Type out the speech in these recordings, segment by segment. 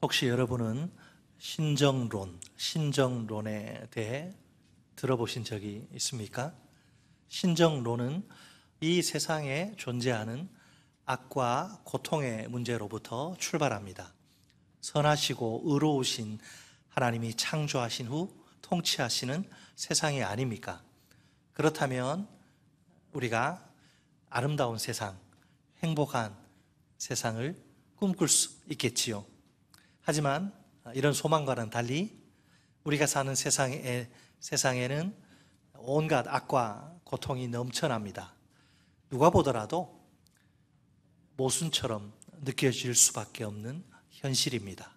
혹시 여러분은 신정론에 대해 들어보신 적이 있습니까? 신정론은 이 세상에 존재하는 악과 고통의 문제로부터 출발합니다. 선하시고 의로우신 하나님이 창조하신 후 통치하시는 세상이 아닙니까? 그렇다면 우리가 아름다운 세상, 행복한 세상을 꿈꿀 수 있겠지요. 하지만 이런 소망과는 달리 우리가 사는 세상에는 온갖 악과 고통이 넘쳐납니다. 누가 보더라도 모순처럼 느껴질 수밖에 없는 현실입니다.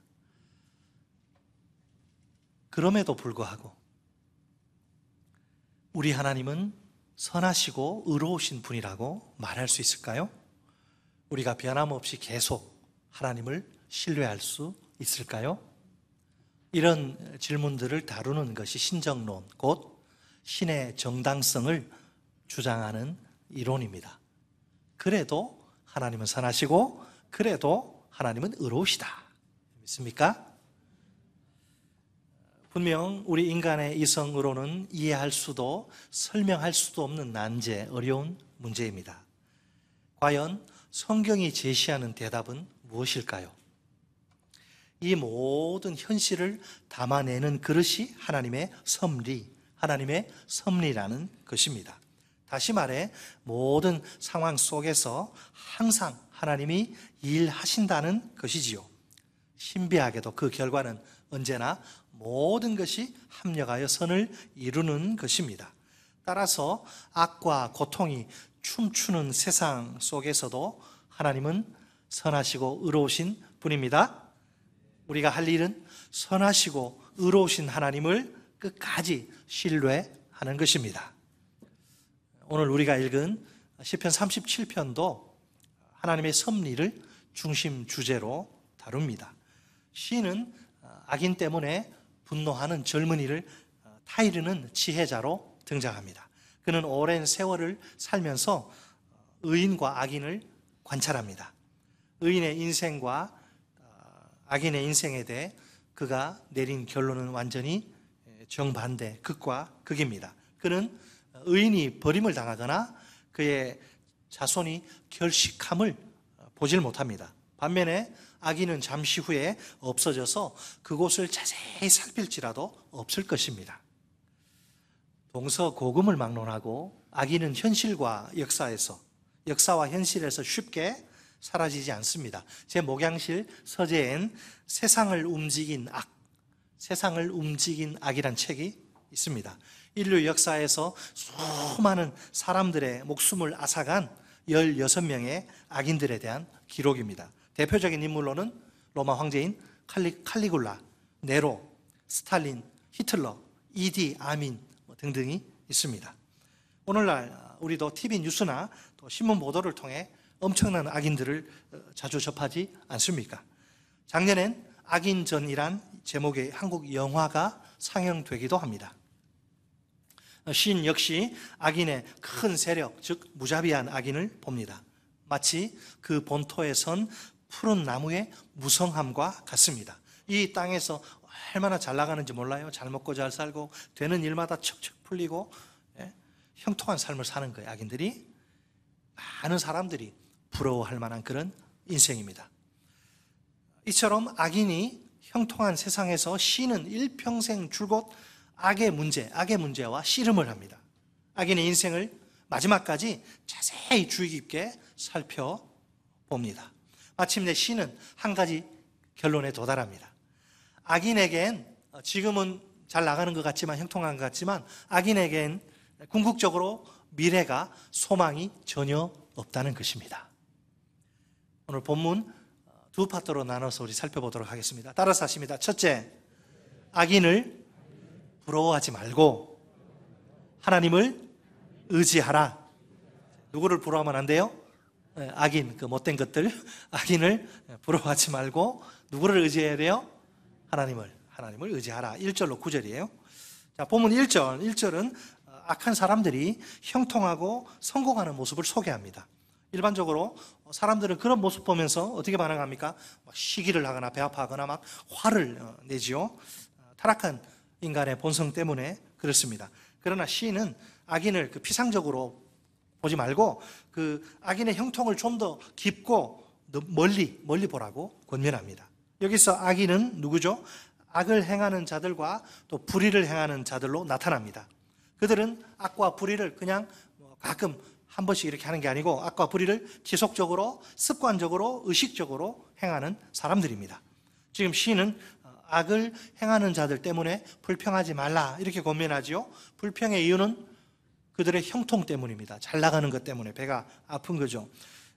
그럼에도 불구하고 우리 하나님은 선하시고 의로우신 분이라고 말할 수 있을까요? 우리가 변함없이 계속 하나님을 신뢰할 수 있을까요? 이런 질문들을 다루는 것이 신정론, 곧 신의 정당성을 주장하는 이론입니다. 그래도 하나님은 선하시고 그래도 하나님은 의로우시다. 믿습니까? 분명 우리 인간의 이성으로는 이해할 수도 설명할 수도 없는 난제, 어려운 문제입니다. 과연 성경이 제시하는 대답은 무엇일까요? 이 모든 현실을 담아내는 그릇이 하나님의 섭리라는 것입니다. 다시 말해 모든 상황 속에서 항상 하나님이 일하신다는 것이지요. 신비하게도 그 결과는 언제나 모든 것이 합력하여 선을 이루는 것입니다. 따라서 악과 고통이 춤추는 세상 속에서도 하나님은 선하시고 의로우신 분입니다. 우리가 할 일은 선하시고 의로우신 하나님을 끝까지 신뢰하는 것입니다. 오늘 우리가 읽은 시편 37편도 하나님의 섭리를 중심 주제로 다룹니다. 시인은 악인 때문에 분노하는 젊은이를 타이르는 지혜자로 등장합니다. 그는 오랜 세월을 살면서 의인과 악인을 관찰합니다. 의인의 인생과 악인의 인생에 대해 그가 내린 결론은 완전히 정반대, 극과 극입니다. 그는 의인이 버림을 당하거나 그의 자손이 결식함을 보질 못합니다. 반면에 악인은 잠시 후에 없어져서 그곳을 자세히 살필지라도 없을 것입니다. 동서고금을 막론하고 악인은 현실과 역사와 현실에서 쉽게 사라지지 않습니다. 제 목양실 서재엔 세상을 움직인 악이란 책이 있습니다. 인류 역사에서 수많은 사람들의 목숨을 앗아간 16명의 악인들에 대한 기록입니다. 대표적인 인물로는 로마 황제인 칼리굴라, 네로, 스탈린, 히틀러, 이디 아민 등등이 있습니다. 오늘날 우리도 TV 뉴스나 또 신문 보도를 통해 엄청난 악인들을 자주 접하지 않습니까? 작년엔 악인전이란 제목의 한국 영화가 상영되기도 합니다. 시인 역시 악인의 큰 세력, 즉 무자비한 악인을 봅니다. 마치 그 본토에 선 푸른 나무의 무성함과 같습니다. 이 땅에서 얼마나 잘 나가는지 몰라요. 잘 먹고 잘 살고 되는 일마다 척척 풀리고 형통한 삶을 사는 거예요. 악인들이. 많은 사람들이 부러워할 만한 그런 인생입니다. 이처럼 악인이 형통한 세상에서 시인은 일평생 줄곧 악의 문제와 씨름을 합니다. 악인의 인생을 마지막까지 자세히 주의 깊게 살펴봅니다. 마침내 시인은 한 가지 결론에 도달합니다. 악인에겐 지금은 잘 나가는 것 같지만 형통한 것 같지만 악인에겐 궁극적으로 미래가 소망이 전혀 없다는 것입니다. 오늘 본문 두 파트로 나눠서 우리 살펴보도록 하겠습니다. 따라서 하십니다. 첫째, 악인을 부러워하지 말고 하나님을 의지하라. 누구를 부러워하면 안 돼요? 악인, 그 못된 것들, 악인을 부러워하지 말고 누구를 의지해야 돼요? 하나님을 의지하라. 1절로 9절이에요. 자, 본문 1절은 악한 사람들이 형통하고 성공하는 모습을 소개합니다. 일반적으로 사람들은 그런 모습 보면서 어떻게 반응합니까? 막 시기를 하거나 배 아파하거나 막 화를 내지요. 타락한 인간의 본성 때문에 그렇습니다. 그러나 시인은 악인을 피상적으로 보지 말고 그 악인의 형통을 좀 더 깊고 멀리 보라고 권면합니다. 여기서 악인은 누구죠? 악을 행하는 자들과 또 불의를 행하는 자들로 나타납니다. 그들은 악과 불의를 그냥 가끔 한 번씩 이렇게 하는 게 아니고 악과 불의를 지속적으로, 습관적으로, 의식적으로 행하는 사람들입니다. 지금 시인은 악을 행하는 자들 때문에 불평하지 말라 이렇게 권면하지요. 불평의 이유는 그들의 형통 때문입니다. 잘 나가는 것 때문에 배가 아픈 거죠.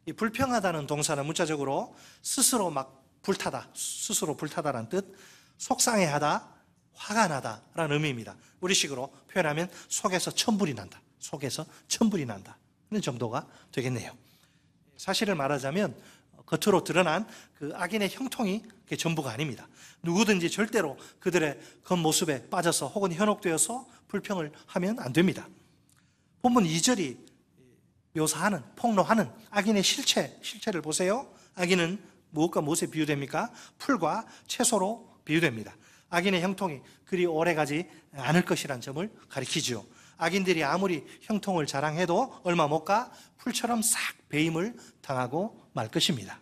이 불평하다는 동사는 문자적으로 스스로 막 불타다, 스스로 불타다라는 뜻, 속상해하다, 화가 나다라는 의미입니다. 우리식으로 표현하면 속에서 천불이 난다. 속에서 천불이 난다. 그런 정도가 되겠네요. 사실을 말하자면 겉으로 드러난 그 악인의 형통이 그게 전부가 아닙니다. 누구든지 절대로 그들의 겉모습에 빠져서 혹은 현혹되어서 불평을 하면 안 됩니다. 본문 2절이 묘사하는, 폭로하는 악인의 실체를 보세요. 악인은 무엇과 무엇에 비유됩니까? 풀과 채소로 비유됩니다. 악인의 형통이 그리 오래가지 않을 것이라는 점을 가리키죠. 악인들이 아무리 형통을 자랑해도 얼마 못 가 풀처럼 싹 배임을 당하고 말 것입니다.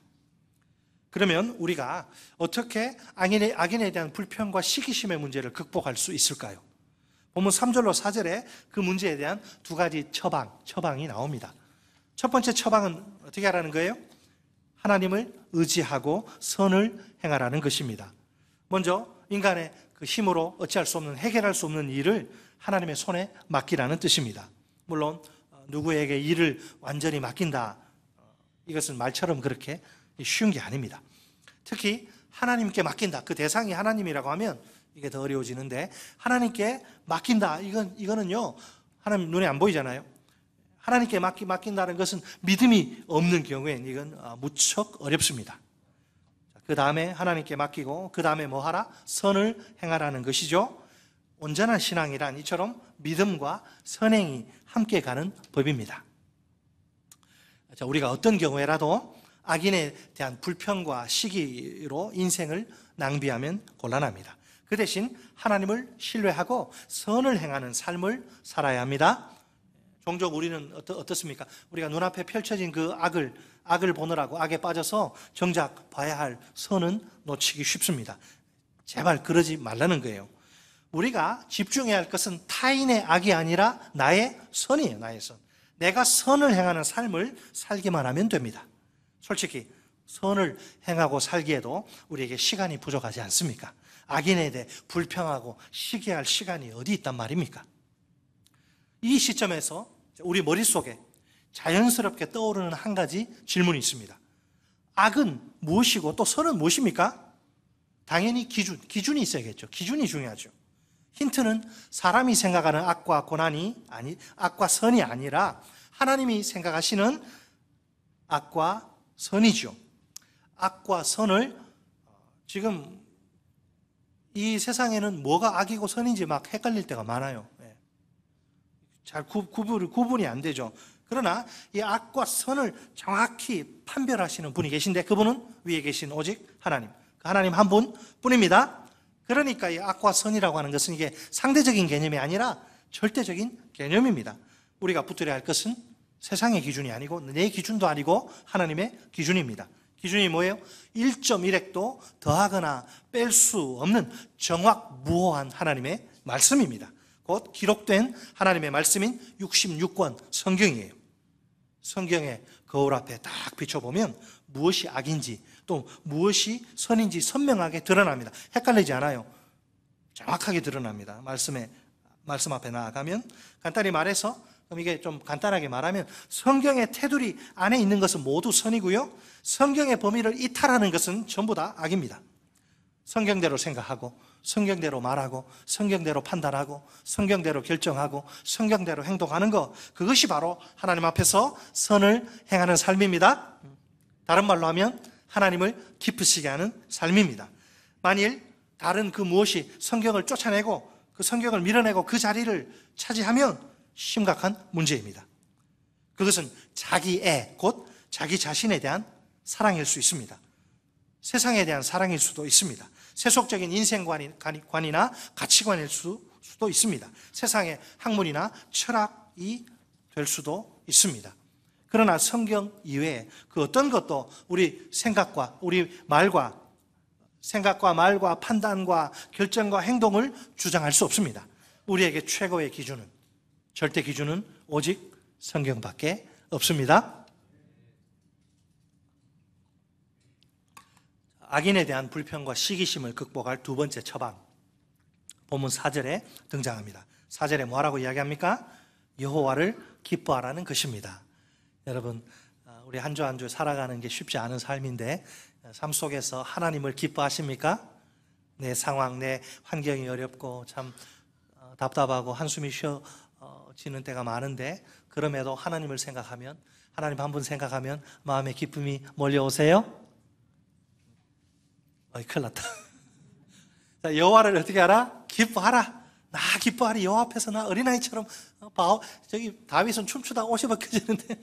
그러면 우리가 어떻게 악인에 대한 불평과 시기심의 문제를 극복할 수 있을까요? 본문 3절로 4절에 그 문제에 대한 두 가지 처방이 나옵니다. 첫 번째 처방은 어떻게 하라는 거예요? 하나님을 의지하고 선을 행하라는 것입니다. 먼저 인간의 그 힘으로 어찌할 수 없는, 해결할 수 없는 일을 하나님의 손에 맡기라는 뜻입니다. 물론 누구에게 일을 완전히 맡긴다, 이것은 말처럼 그렇게 쉬운 게 아닙니다. 특히 하나님께 맡긴다, 그 대상이 하나님이라고 하면 이게 더 어려워지는데, 하나님께 맡긴다, 이거는요 하나님 눈에 안 보이잖아요. 하나님께 맡긴다는 것은 믿음이 없는 경우엔 이건 무척 어렵습니다. 그 다음에 하나님께 맡기고 그 다음에 뭐 하라? 선을 행하라는 것이죠. 온전한 신앙이란 이처럼 믿음과 선행이 함께 가는 법입니다. 자, 우리가 어떤 경우에라도 악인에 대한 불평과 시기로 인생을 낭비하면 곤란합니다. 그 대신 하나님을 신뢰하고 선을 행하는 삶을 살아야 합니다. 종종 우리는 어떻습니까? 우리가 눈앞에 펼쳐진 그 악을 보느라고 악에 빠져서 정작 봐야 할 선은 놓치기 쉽습니다. 제발 그러지 말라는 거예요. 우리가 집중해야 할 것은 타인의 악이 아니라 나의 선이에요. 나의 선. 내가 선을 행하는 삶을 살기만 하면 됩니다. 솔직히 선을 행하고 살기에도 우리에게 시간이 부족하지 않습니까? 악인에 대해 불평하고 시기할 시간이 어디 있단 말입니까? 이 시점에서 우리 머릿속에 자연스럽게 떠오르는 한 가지 질문이 있습니다. 악은 무엇이고 또 선은 무엇입니까? 당연히 기준이 있어야겠죠. 기준이 중요하죠. 힌트는 사람이 생각하는 악과 악과 선이 아니라 하나님이 생각하시는 악과 선이죠. 악과 선을 지금 이 세상에는 뭐가 악이고 선인지 막 헷갈릴 때가 많아요. 잘 구분이 안 되죠. 그러나 이 악과 선을 정확히 판별하시는 분이 계신데 그분은 위에 계신 오직 하나님. 그 하나님 한 분뿐입니다. 그러니까 이 악과 선이라고 하는 것은 이게 상대적인 개념이 아니라 절대적인 개념입니다. 우리가 붙들어야 할 것은 세상의 기준이 아니고 내 기준도 아니고 하나님의 기준입니다. 기준이 뭐예요? 1.1핵도 더하거나 뺄 수 없는 정확무오한 하나님의 말씀입니다. 곧 기록된 하나님의 말씀인 66권 성경이에요. 성경의 거울 앞에 딱 비춰보면 무엇이 악인지 또 무엇이 선인지 선명하게 드러납니다. 헷갈리지 않아요. 정확하게 드러납니다. 말씀 앞에 나아가면 간단히 말해서, 그럼 이게 좀 간단하게 말하면 성경의 테두리 안에 있는 것은 모두 선이고요, 성경의 범위를 이탈하는 것은 전부 다 악입니다. 성경대로 생각하고 성경대로 말하고 성경대로 판단하고 성경대로 결정하고 성경대로 행동하는 것, 그것이 바로 하나님 앞에서 선을 행하는 삶입니다. 다른 말로 하면 하나님을 기쁘시게 하는 삶입니다. 만일 다른 그 무엇이 성경을 쫓아내고 그 성경을 밀어내고 그 자리를 차지하면 심각한 문제입니다. 그것은 자기애, 곧 자기 자신에 대한 사랑일 수 있습니다. 세상에 대한 사랑일 수도 있습니다. 세속적인 인생관이나 가치관일 수도 있습니다. 세상의 학문이나 철학이 될 수도 있습니다. 그러나 성경 이외에 그 어떤 것도 우리 생각과 말과 판단과 결정과 행동을 주장할 수 없습니다. 우리에게 최고의 기준은, 절대 기준은 오직 성경밖에 없습니다. 악인에 대한 불평과 시기심을 극복할 두 번째 처방, 본문 4절에 등장합니다. 4절에 뭐라고 이야기합니까? 여호와를 기뻐하라는 것입니다. 여러분, 우리 한 주 한 주 살아가는 게 쉽지 않은 삶인데 삶 속에서 하나님을 기뻐하십니까? 내 상황, 내 환경이 어렵고 참 답답하고 한숨이 쉬어지는 때가 많은데, 그럼에도 하나님을 생각하면, 하나님 한 분 생각하면 마음에 기쁨이 몰려오세요? 큰일 났다. 자, 여호와를 어떻게 하라? 기뻐하라. 나 기뻐하리. 여호와 앞에서 나 어린아이처럼 저기 다윗은 춤추다 옷이 벗겨지는데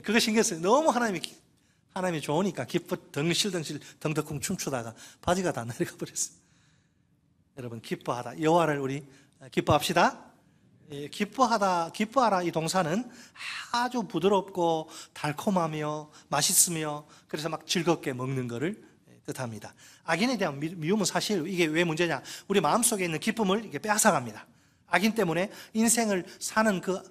그거 신경 써요. 너무 하나님이 좋으니까 기뻐 덩실덩실 덩덕쿵 춤추다가 바지가 다 내려가 버렸어요. 여러분, 기뻐하다. 여호와를 우리 기뻐합시다. 기뻐하라 이 동사는 아주 부드럽고 달콤하며 맛있으며 그래서 막 즐겁게 먹는 것을 뜻합니다. 악인에 대한 미움은 사실 이게 왜 문제냐? 우리 마음속에 있는 기쁨을 이게 빼앗아갑니다. 악인 때문에 인생을 사는 그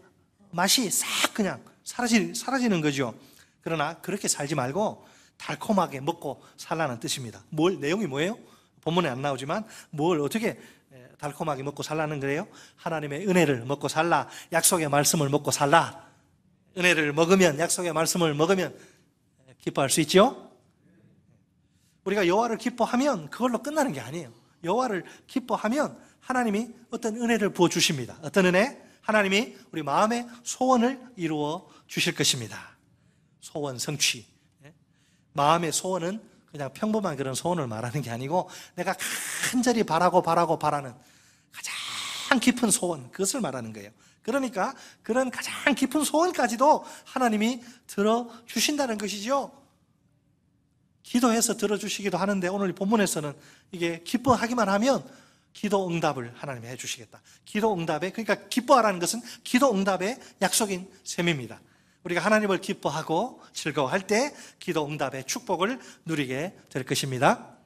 맛이 싹 그냥 사라지는 거죠. 그러나 그렇게 살지 말고 달콤하게 먹고 살라는 뜻입니다. 내용이 뭐예요? 본문에 안 나오지만 뭘 어떻게 달콤하게 먹고 살라는 거예요? 하나님의 은혜를 먹고 살라. 약속의 말씀을 먹고 살라. 은혜를 먹으면, 약속의 말씀을 먹으면 기뻐할 수 있죠? 우리가 여호와를 기뻐하면 그걸로 끝나는 게 아니에요. 여호와를 기뻐하면 하나님이 어떤 은혜를 부어주십니다. 어떤 은혜? 하나님이 우리 마음의 소원을 이루어 주실 것입니다. 소원 성취. 마음의 소원은 그냥 평범한 그런 소원을 말하는 게 아니고 내가 간절히 바라는 가장 깊은 소원, 그것을 말하는 거예요. 그러니까 그런 가장 깊은 소원까지도 하나님이 들어주신다는 것이죠. 기도해서 들어주시기도 하는데 오늘 본문에서는 이게 기뻐하기만 하면 기도 응답을 하나님이 해주시겠다. 기도 응답에, 그러니까 기뻐하라는 것은 기도 응답의 약속인 셈입니다. 우리가 하나님을 기뻐하고 즐거워할 때 기도 응답의 축복을 누리게 될 것입니다.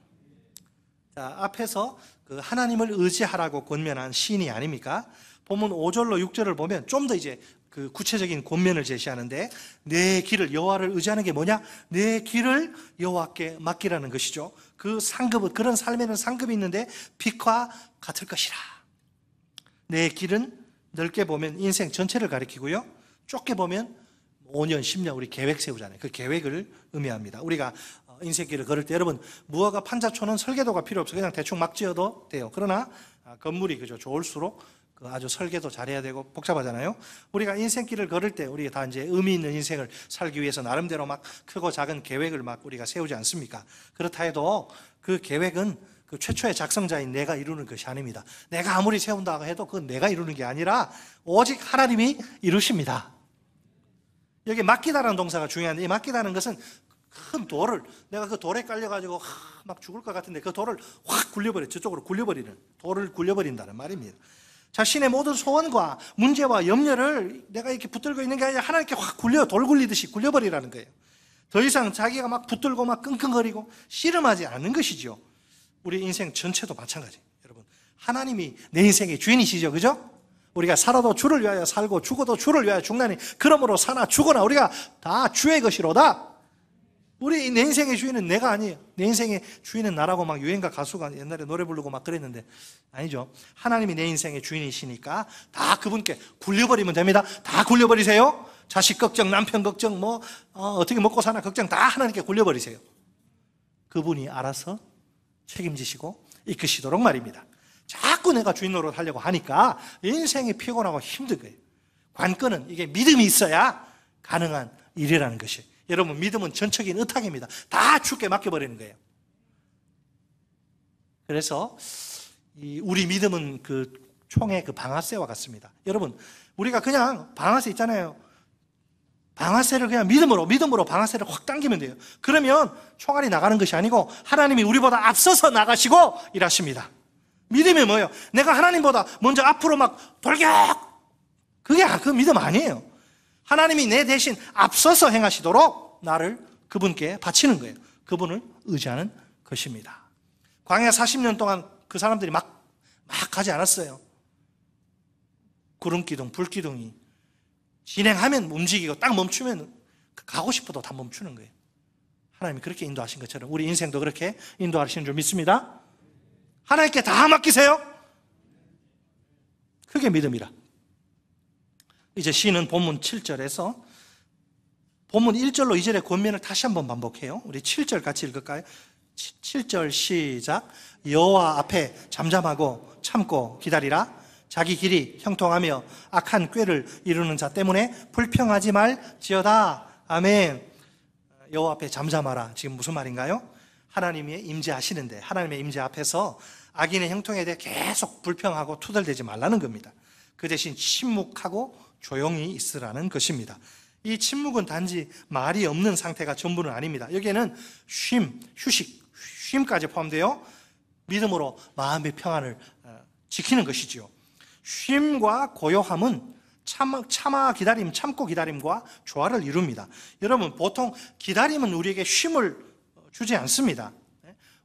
자, 앞에서 그 하나님을 의지하라고 권면한 시인이 아닙니까? 본문 5절로 6절을 보면 좀 더 이제 그 구체적인 권면을 제시하는데, 내 길을, 여호와를 의지하는 게 뭐냐? 내 길을 여호와께 맡기라는 것이죠. 그 상급은, 그런 삶에는 상급이 있는데 빛과 같을 것이라. 내 길은 넓게 보면 인생 전체를 가리키고요, 좁게 보면 5년, 10년 우리 계획 세우잖아요. 그 계획을 의미합니다. 우리가 인생길을 걸을 때 여러분, 무화과 판자촌은 설계도가 필요 없어요. 그냥 대충 막 지어도 돼요. 그러나 건물이 그죠 좋을수록 아주 설계도 잘해야 되고 복잡하잖아요. 우리가 인생길을 걸을 때 우리가 다 이제 의미 있는 인생을 살기 위해서 나름대로 막 크고 작은 계획을 막 우리가 세우지 않습니까? 그렇다 해도 그 계획은 그 최초의 작성자인 내가 이루는 것이 아닙니다. 내가 아무리 세운다고 해도 그건 내가 이루는 게 아니라 오직 하나님이 이루십니다. 여기 맡기다라는 동사가 중요한데, 이 맡기다는 것은 큰 돌을, 내가 그 돌에 깔려가지고 막 죽을 것 같은데 그 돌을 확 저쪽으로 굴려버리는, 돌을 굴려버린다는 말입니다. 자신의 모든 소원과 문제와 염려를 내가 이렇게 붙들고 있는 게 아니라 하나님께 확 돌 굴리듯이 굴려버리라는 거예요. 더 이상 자기가 막 붙들고 막 끙끙거리고 씨름하지 않는 것이죠. 우리 인생 전체도 마찬가지예요. 여러분, 하나님이 내 인생의 주인이시죠. 그죠? 우리가 살아도 주를 위하여 살고 죽어도 주를 위하여 죽나니 그러므로 사나 죽어나 우리가 다 주의 것이로다. 우리 내 인생의 주인은 내가 아니에요. 내 인생의 주인은 나라고 막 유행가 가수가 옛날에 노래 부르고 막 그랬는데 아니죠. 하나님이 내 인생의 주인이시니까 다 그분께 굴려버리면 됩니다. 다 굴려버리세요. 자식 걱정, 남편 걱정, 어떻게 먹고 사나 걱정 다 하나님께 굴려버리세요. 그분이 알아서 책임지시고 이끄시도록 말입니다. 자꾸 내가 주인 노릇 하려고 하니까 인생이 피곤하고 힘든 거예요. 관건은 이게 믿음이 있어야 가능한 일이라는 것이에요. 여러분, 믿음은 전적인 의탁입니다. 다 주께 맡겨버리는 거예요. 그래서 우리 믿음은 그 총의 그 방아쇠와 같습니다. 여러분, 우리가 그냥 방아쇠 있잖아요. 방아쇠를 그냥 믿음으로 방아쇠를 확 당기면 돼요. 그러면 총알이 나가는 것이 아니고 하나님이 우리보다 앞서서 나가시고 일하십니다. 믿음이 뭐예요? 내가 하나님보다 먼저 앞으로 막 돌격! 그 믿음 아니에요. 하나님이 내 대신 앞서서 행하시도록 나를 그분께 바치는 거예요. 그분을 의지하는 것입니다. 광야 40년 동안 그 사람들이 막 가지 않았어요. 구름기둥, 불기둥이 진행하면 움직이고 딱 멈추면 가고 싶어도 다 멈추는 거예요. 하나님이 그렇게 인도하신 것처럼 우리 인생도 그렇게 인도하시는 줄 믿습니다. 하나님께 다 맡기세요. 그게 믿음이라. 이제 시는 본문 7절에서 본문 1절로 2절의 권면을 다시 한번 반복해요. 우리 7절 같이 읽을까요? 7절 시작. 여호와 앞에 잠잠하고 참고 기다리라. 자기 길이 형통하며 악한 꾀를 이루는 자 때문에 불평하지 말지어다. 아멘. 여호와 앞에 잠잠하라. 지금 무슨 말인가요? 하나님이 임재하시는데 하나님의 임재 앞에서 악인의 형통에 대해 계속 불평하고 투덜대지 말라는 겁니다. 그 대신 침묵하고 조용히 있으라는 것입니다. 이 침묵은 단지 말이 없는 상태가 전부는 아닙니다. 여기에는 휴식, 쉼까지 포함되어 믿음으로 마음의 평안을 지키는 것이지요. 쉼과 고요함은 참고 기다림과 조화를 이룹니다. 여러분, 보통 기다림은 우리에게 쉼을 주지 않습니다.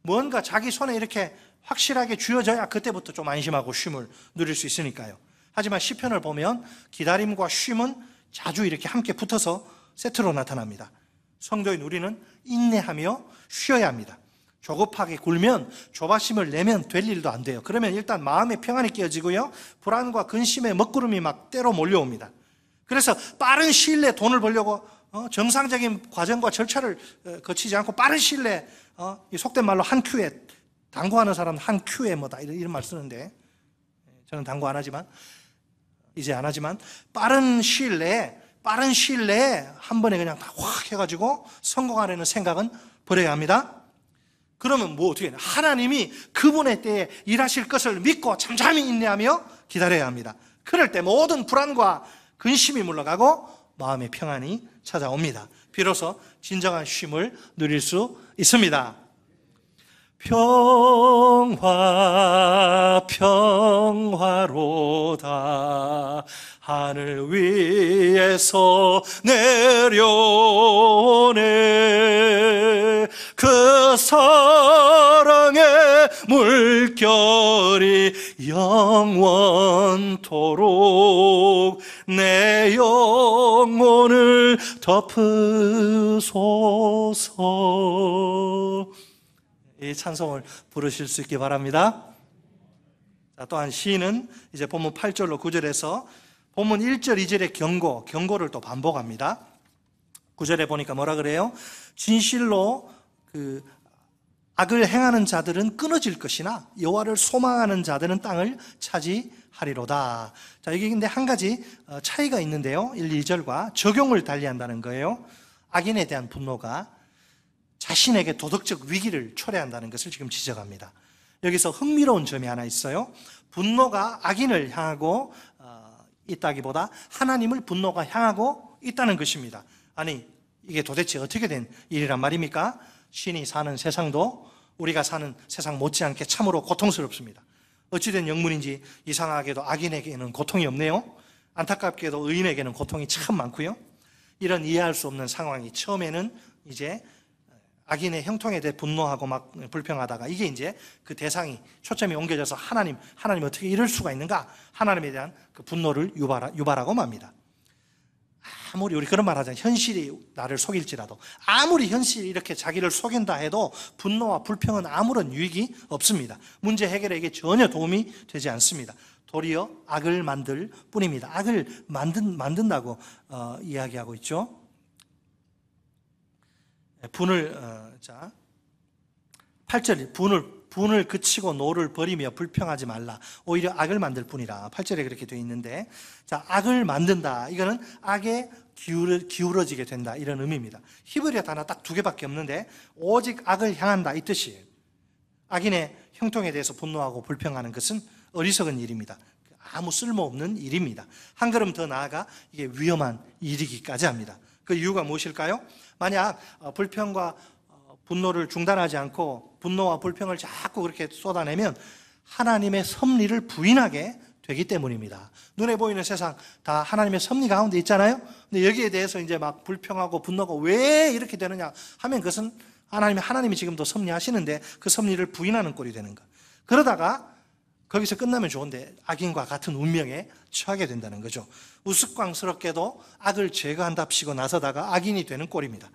뭔가 자기 손에 이렇게 확실하게 쥐어져야 그때부터 좀 안심하고 쉼을 누릴 수 있으니까요. 하지만 시편을 보면 기다림과 쉼은 자주 이렇게 함께 붙어서 세트로 나타납니다. 성도인 우리는 인내하며 쉬어야 합니다. 조급하게 굴면 조바심을 내면 될 일도 안 돼요. 그러면 일단 마음의 평안이 깨어지고요, 불안과 근심의 먹구름이 막 때로 몰려옵니다. 그래서 빠른 시일 내에 돈을 벌려고 정상적인 과정과 절차를 거치지 않고 빠른 시일 내에 속된 말로 한 큐에, 당구하는 사람은 한 큐에 뭐다 이런 말 쓰는데, 저는 당구 안 하지만 이제 안 하지만 빠른 시일 내에 한 번에 그냥 다 확 해가지고 성공하려는 생각은 버려야 합니다. 그러면 뭐 어떻게 해야 돼요? 하나님이 그분의 때에 일하실 것을 믿고 잠잠히 인내하며 기다려야 합니다. 그럴 때 모든 불안과 근심이 물러가고 마음의 평안이 찾아옵니다. 비로소 진정한 쉼을 누릴 수 있습니다. 평화로다. 하늘 위에서 내려오네. 그 사랑의 물결이 영원토록 내 영혼을 덮으소서. 이 찬송을 부르실 수 있기 바랍니다. 자, 또한 시인은 이제 본문 8절로 9절에서 본문 1절, 2절의 경고를 또 반복합니다. 9절에 보니까 뭐라 그래요? 진실로 악을 행하는 자들은 끊어질 것이나 여호와를 소망하는 자들은 땅을 차지하리로다. 자, 여기 근데 한 가지 차이가 있는데요. 1, 2절과 적용을 달리한다는 거예요. 악인에 대한 분노가 자신에게 도덕적 위기를 초래한다는 것을 지금 지적합니다. 여기서 흥미로운 점이 하나 있어요. 분노가 악인을 향하고 있다기보다 하나님을 분노가 향하고 있다는 것입니다. 아니, 이게 도대체 어떻게 된 일이란 말입니까? 신이 사는 세상도 우리가 사는 세상 못지않게 참으로 고통스럽습니다. 어찌된 영문인지 이상하게도 악인에게는 고통이 없네요. 안타깝게도 의인에게는 고통이 참 많고요. 이런 이해할 수 없는 상황이 처음에는 이제 악인의 형통에 대해 분노하고 막 불평하다가 이게 이제 그 대상이 초점이 옮겨져서 하나님 어떻게 이럴 수가 있는가? 하나님에 대한 그 분노를 유발하고 맙니다. 아무리 우리 그런 말 하잖아요. 현실이 나를 속일지라도, 아무리 현실이 이렇게 자기를 속인다 해도 분노와 불평은 아무런 유익이 없습니다. 문제 해결에 이게 전혀 도움이 되지 않습니다. 도리어 악을 만들 뿐입니다. 악을 만든다고 이야기하고 있죠. 자 8절, 분을 그치고 노를 버리며 불평하지 말라. 오히려 악을 만들 뿐이라. 8절에 그렇게 되어 있는데, 자, 악을 만든다. 이거는 악에 기울어지게 된다. 이런 의미입니다. 히브리어 단어 딱 2개밖에 없는데, 오직 악을 향한다. 이 뜻이에요. 악인의 형통에 대해서 분노하고 불평하는 것은 어리석은 일입니다. 아무 쓸모없는 일입니다. 한 걸음 더 나아가 이게 위험한 일이기까지 합니다. 그 이유가 무엇일까요? 만약 불평과 분노를 중단하지 않고 분노와 불평을 자꾸 그렇게 쏟아내면 하나님의 섭리를 부인하게 되기 때문입니다. 눈에 보이는 세상 다 하나님의 섭리 가운데 있잖아요. 근데 여기에 대해서 이제 막 불평하고 분노가 왜 이렇게 되느냐 하면 그것은 하나님이 지금도 섭리하시는데 그 섭리를 부인하는 꼴이 되는 것. 그러다가 거기서 끝나면 좋은데 악인과 같은 운명에 처하게 된다는 거죠. 우스꽝스럽게도 악을 제거한답시고 나서다가 악인이 되는 꼴입니다.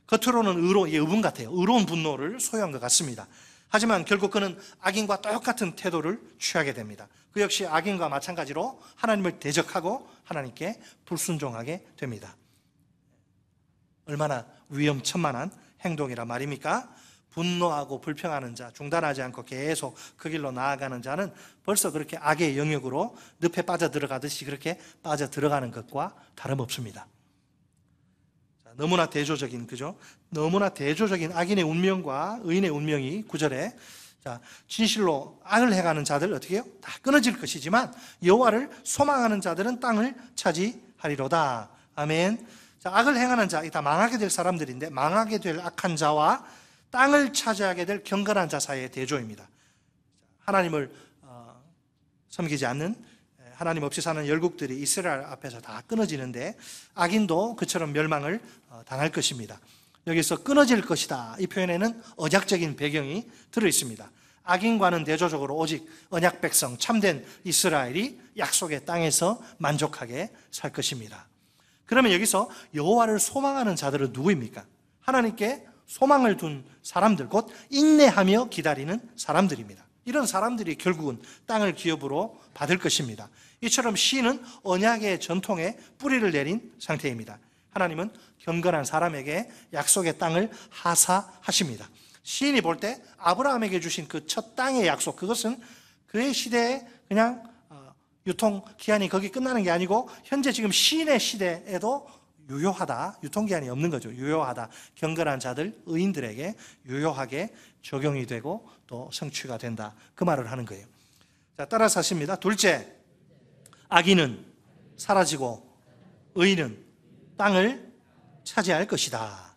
겉으로는 의분 같아요. 의로운 분노를 소유한 것 같습니다. 하지만 결국 그는 악인과 똑같은 태도를 취하게 됩니다. 그 역시 악인과 마찬가지로 하나님을 대적하고 하나님께 불순종하게 됩니다. 얼마나 위험천만한 행동이라 말입니까? 분노하고 불평하는 자, 중단하지 않고 계속 그 길로 나아가는 자는 벌써 그렇게 악의 영역으로 늪에 빠져들어가듯이 그렇게 빠져들어가는 것과 다름없습니다. 너무나 대조적인, 그죠? 너무나 대조적인 악인의 운명과 의인의 운명이 9절에 진실로 악을 행하는 자들 어떻게 해요? 다 끊어질 것이지만 여호와를 소망하는 자들은 땅을 차지하리로다. 아멘. 악을 행하는 자, 다 망하게 될 사람들인데 망하게 될 악한 자와 땅을 차지하게 될 경건한 자 사이의 대조입니다. 하나님을 섬기지 않는 하나님 없이 사는 열국들이 이스라엘 앞에서 다 끊어지는데 악인도 그처럼 멸망을 당할 것입니다. 여기서 끊어질 것이다, 이 표현에는 언약적인 배경이 들어있습니다. 악인과는 대조적으로 오직 언약 백성 참된 이스라엘이 약속의 땅에서 만족하게 살 것입니다. 그러면 여기서 여호와를 소망하는 자들은 누구입니까? 하나님께 소망을 둔 사람들, 곧 인내하며 기다리는 사람들입니다. 이런 사람들이 결국은 땅을 기업으로 받을 것입니다. 이처럼 시인은 언약의 전통에 뿌리를 내린 상태입니다. 하나님은 경건한 사람에게 약속의 땅을 하사하십니다. 시인이 볼 때 아브라함에게 주신 그 첫 땅의 약속, 그것은 그의 시대에 그냥 유통기한이 거기 끝나는 게 아니고 현재 지금 시인의 시대에도 유효하다, 유통기한이 없는 거죠. 유효하다, 경건한 자들, 의인들에게 유효하게 적용이 되고 또 성취가 된다, 그 말을 하는 거예요. 자, 따라서 하십니다. 둘째, 악인은 사라지고 의인은 땅을 차지할 것이다.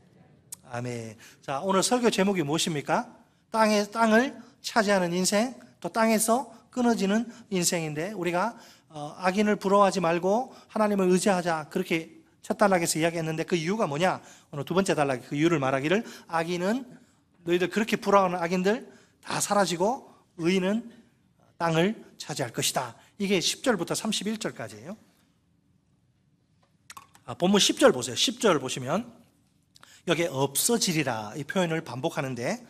아멘. 자, 오늘 설교 제목이 무엇입니까? 땅을 차지하는 인생, 또 땅에서 끊어지는 인생인데 우리가 악인을 부러워하지 말고 하나님을 의지하자, 그렇게 첫 단락에서 이야기했는데 그 이유가 뭐냐? 오늘 두 번째 단락에 그 이유를 말하기를, 악인은, 너희들 그렇게 부러워하는 악인들 다 사라지고 의인은 땅을 차지할 것이다. 이게 10절부터 31절까지예요. 본문 10절 보세요. 10절 보시면 여기에 없어지리라 이 표현을 반복하는데,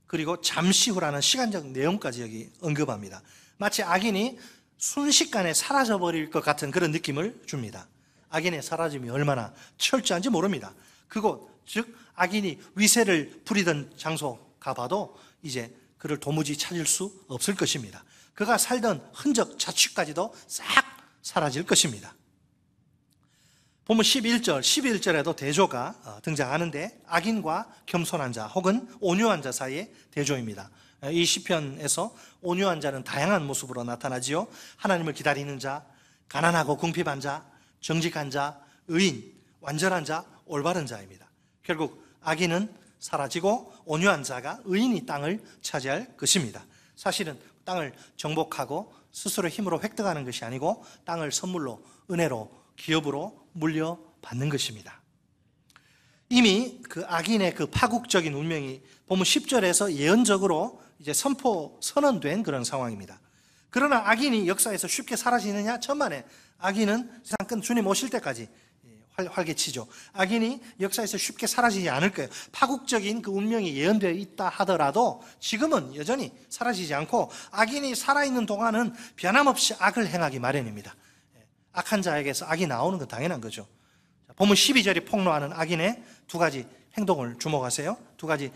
그리고 잠시 후라는 시간적 내용까지 여기 언급합니다. 마치 악인이 순식간에 사라져버릴 것 같은 그런 느낌을 줍니다. 악인의 사라짐이 얼마나 철저한지 모릅니다. 그곳, 즉 악인이 위세를 부리던 장소 가봐도 이제 그를 도무지 찾을 수 없을 것입니다. 그가 살던 흔적 자취까지도 싹 사라질 것입니다. 보면 11절에도 대조가 등장하는데 악인과 겸손한 자 혹은 온유한 자 사이의 대조입니다. 이 시편에서 온유한 자는 다양한 모습으로 나타나지요. 하나님을 기다리는 자, 가난하고 궁핍한 자, 정직한 자, 의인, 완전한 자, 올바른 자입니다. 결국 악인은 사라지고 온유한 자가, 의인이 땅을 차지할 것입니다. 사실은 땅을 정복하고 스스로 힘으로 획득하는 것이 아니고 땅을 선물로, 은혜로, 기업으로 물려받는 것입니다. 이미 그 악인의 그 파국적인 운명이 보면 10절에서 예언적으로 이제 선언된 그런 상황입니다. 그러나 악인이 역사에서 쉽게 사라지느냐? 천만에. 악인은 세상 끝 주님 오실 때까지 활개치죠. 악인이 역사에서 쉽게 사라지지 않을 거예요. 파국적인 그 운명이 예언되어 있다 하더라도 지금은 여전히 사라지지 않고 악인이 살아있는 동안은 변함없이 악을 행하기 마련입니다. 악한 자에게서 악이 나오는 건 당연한 거죠. 본문 12절이 폭로하는 악인의 두 가지 행동을 주목하세요. 두 가지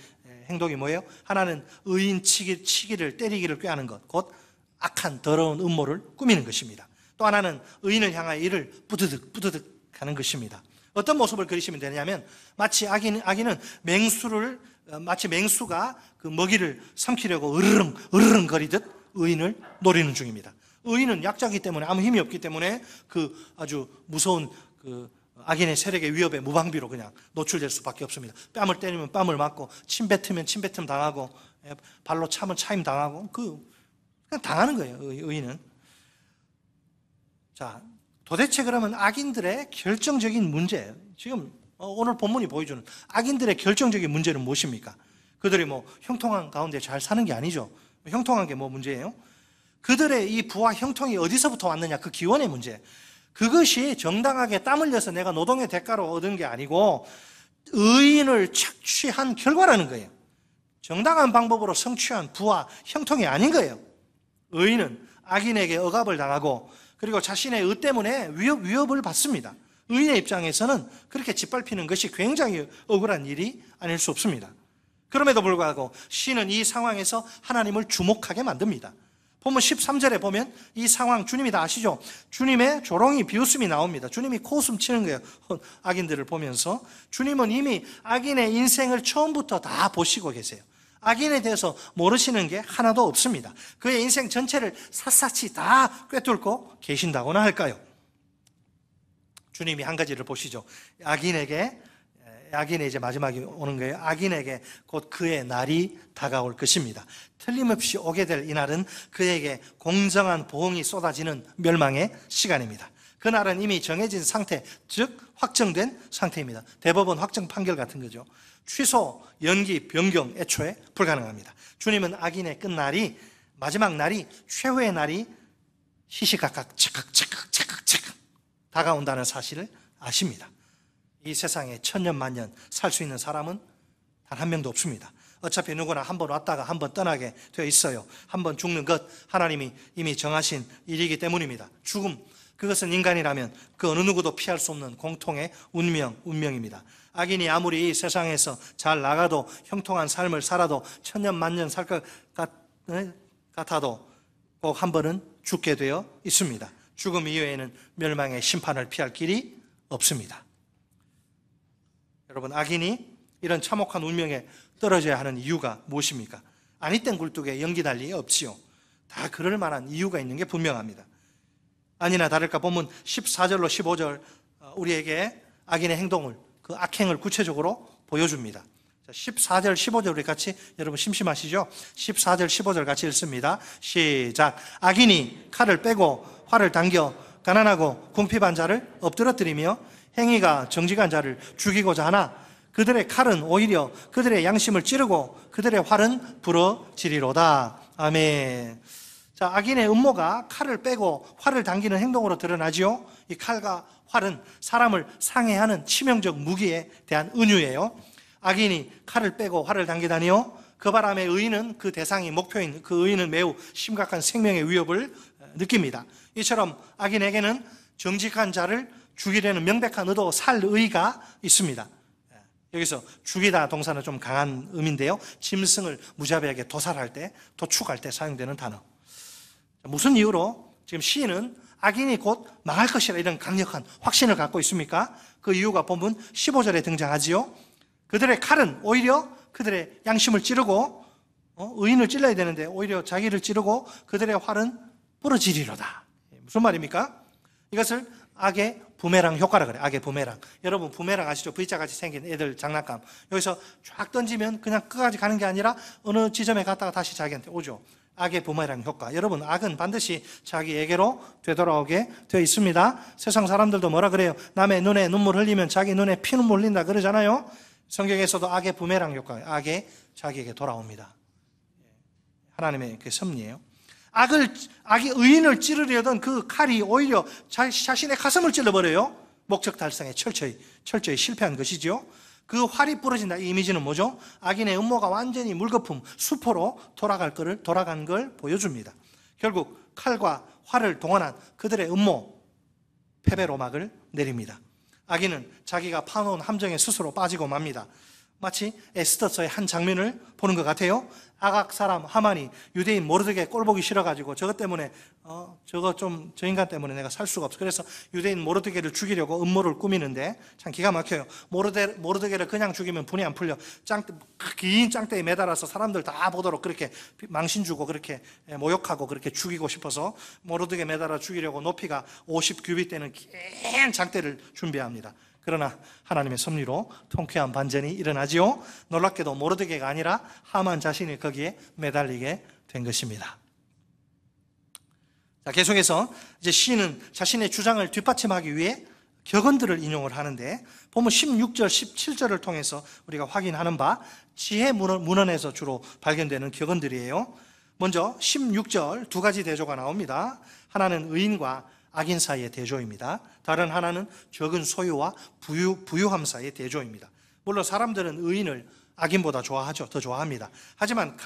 행동이 뭐예요? 하나는 의인 치기를, 때리기를 꾀하는 것, 곧 악한 더러운 음모를 꾸미는 것입니다. 또 하나는 의인을 향하여 이를 부드득 하는 것입니다. 어떤 모습을 그리시면 되냐면 마치 악인은 마치 맹수가 그 먹이를 삼키려고 으르렁 거리듯 의인을 노리는 중입니다. 의인은 약자이기 때문에, 아무 힘이 없기 때문에 그 아주 무서운 그 악인의 세력의 위협에 무방비로 그냥 노출될 수밖에 없습니다. 뺨을 때리면 뺨을 맞고, 침 뱉으면 침 뱉음 당하고, 발로 차면 차임 당하고, 그냥 당하는 거예요, 의인은. 자, 도대체 그러면 악인들의 결정적인 문제, 지금 오늘 본문이 보여주는 악인들의 결정적인 문제는 무엇입니까? 그들이 뭐 형통한 가운데 잘 사는 게 아니죠. 형통한 게 뭐 문제예요? 그들의 이 부와 형통이 어디서부터 왔느냐, 그 기원의 문제. 그것이 정당하게 땀 흘려서 내가 노동의 대가로 얻은 게 아니고 의인을 착취한 결과라는 거예요. 정당한 방법으로 성취한 부와 형통이 아닌 거예요. 의인은 악인에게 억압을 당하고, 그리고 자신의 의 때문에 위협을 받습니다. 의인의 입장에서는 그렇게 짓밟히는 것이 굉장히 억울한 일이 아닐 수 없습니다. 그럼에도 불구하고 시는 이 상황에서 하나님을 주목하게 만듭니다. 본문 13절에 보면 이 상황, 주님이 다 아시죠? 주님의 조롱이 비웃음이 나옵니다. 주님이 코웃음 치는 거예요. 악인들을 보면서. 주님은 이미 악인의 인생을 처음부터 다 보시고 계세요. 악인에 대해서 모르시는 게 하나도 없습니다. 그의 인생 전체를 샅샅이 다 꿰뚫고 계신다고나 할까요? 주님이 한 가지를 보시죠. 악인의 이제 마지막이 오는 거예요. 악인에게 곧 그의 날이 다가올 것입니다. 틀림없이 오게 될 이날은 그에게 공정한 보응이 쏟아지는 멸망의 시간입니다. 그날은 이미 정해진 상태, 즉 확정된 상태입니다. 대법원 확정 판결 같은 거죠. 취소, 연기, 변경 애초에 불가능합니다. 주님은 악인의 끝날이, 마지막 날이, 최후의 날이 시시각각 착각 다가온다는 사실을 아십니다. 이 세상에 천년 만년 살 수 있는 사람은 단 한 명도 없습니다. 어차피 누구나 한 번 왔다가 한 번 떠나게 되어 있어요. 한 번 죽는 것, 하나님이 이미 정하신 일이기 때문입니다. 죽음, 그것은 인간이라면 그 어느 누구도 피할 수 없는 공통의 운명입니다. 악인이 아무리 이 세상에서 잘 나가도, 형통한 삶을 살아도, 천년 만년 살 것 같아도 꼭 한 번은 죽게 되어 있습니다. 죽음 이외에는 멸망의 심판을 피할 길이 없습니다. 여러분, 악인이 이런 참혹한 운명에 떨어져야 하는 이유가 무엇입니까? 아니땐 굴뚝에 연기 날 리 없지요. 다 그럴 만한 이유가 있는 게 분명합니다. 아니나 다를까 본문 14절로 15절 우리에게 악인의 행동을, 그 악행을 구체적으로 보여줍니다. 14절 15절 우리 같이, 여러분 심심하시죠? 14절 15절 같이 읽습니다. 시작. 악인이 칼을 빼고 활을 당겨 가난하고 궁핍한 자를 엎드러뜨리며 행위가 정직한 자를 죽이고자 하나 그들의 칼은 오히려 그들의 양심을 찌르고 그들의 활은 부러지리로다. 아멘. 자, 악인의 음모가 칼을 빼고 활을 당기는 행동으로 드러나지요. 이 칼과 활은 사람을 상해하는 치명적 무기에 대한 은유예요. 악인이 칼을 빼고 활을 당기다니요, 그 바람에 의인은, 그 대상이 목표인 그 의인은 매우 심각한 생명의 위협을 느낍니다. 이처럼 악인에게는 정직한 자를 죽이려는 명백한 의도, 살 의가 있습니다. 여기서 죽이다 동사는 좀 강한 의미인데요, 짐승을 무자비하게 도살할 때, 도축할 때 사용되는 단어. 무슨 이유로 지금 시인은 악인이 곧 망할 것이라 이런 강력한 확신을 갖고 있습니까? 그 이유가 본문 15절에 등장하지요. 그들의 칼은 오히려 그들의 양심을 찌르고, 의인을 찔러야 되는데 오히려 자기를 찌르고 그들의 활은 부러지리로다. 무슨 말입니까? 이것을 악의 부메랑 효과라 그래요. 악의 부메랑. 여러분 부메랑 아시죠? V자같이 생긴 애들 장난감. 여기서 쫙 던지면 그냥 끝까지 가는 게 아니라 어느 지점에 갔다가 다시 자기한테 오죠. 악의 부메랑 효과. 여러분, 악은 반드시 자기에게로 되돌아오게 되어 있습니다. 세상 사람들도 뭐라 그래요? 남의 눈에 눈물 흘리면 자기 눈에 피눈물 흘린다 그러잖아요. 성경에서도 악의 부메랑 효과, 악이 자기에게 돌아옵니다. 하나님의 그 섭리예요. 악이 의인을 찌르려던 그 칼이 오히려 자신의 가슴을 찔러버려요. 목적 달성에 철저히 실패한 것이죠. 그 활이 부러진다. 이 이미지는 뭐죠? 악인의 음모가 완전히 물거품, 수포로 돌아간 걸 보여줍니다. 결국 칼과 활을 동원한 그들의 음모, 패배로 막을 내립니다. 악인은 자기가 파놓은 함정에 스스로 빠지고 맙니다. 마치 에스더서의 한 장면을 보는 것 같아요. 아각 사람 하만이 유대인 모르드게 꼴보기 싫어가지고 저것 때문에 저 인간 때문에 내가 살 수가 없어. 그래서 유대인 모르드게를 죽이려고 음모를 꾸미는데 참 기가 막혀요. 모르드게를 그냥 죽이면 분이 안 풀려. 긴 짱대에 매달아서 사람들 다 보도록 그렇게 망신 주고 그렇게 모욕하고 그렇게 죽이고 싶어서 모르드게 매달아 죽이려고 높이가 50규빗 되는 긴 장대를 준비합니다. 그러나 하나님의 섭리로 통쾌한 반전이 일어나지요. 놀랍게도 모르드게가 아니라 하만 자신이 거기에 매달리게 된 것입니다. 자, 계속해서 이제 시인은 자신의 주장을 뒷받침하기 위해 격언들을 인용을 하는데, 보면 16절, 17절을 통해서 우리가 확인하는 바 지혜 문헌에서 주로 발견되는 격언들이에요. 먼저 16절 두 가지 대조가 나옵니다. 하나는 의인과 악인 사이의 대조입니다. 다른 하나는 적은 소유와 부유함 사이의 대조입니다. 물론 사람들은 의인을 악인보다 좋아하죠. 더 좋아합니다. 하지만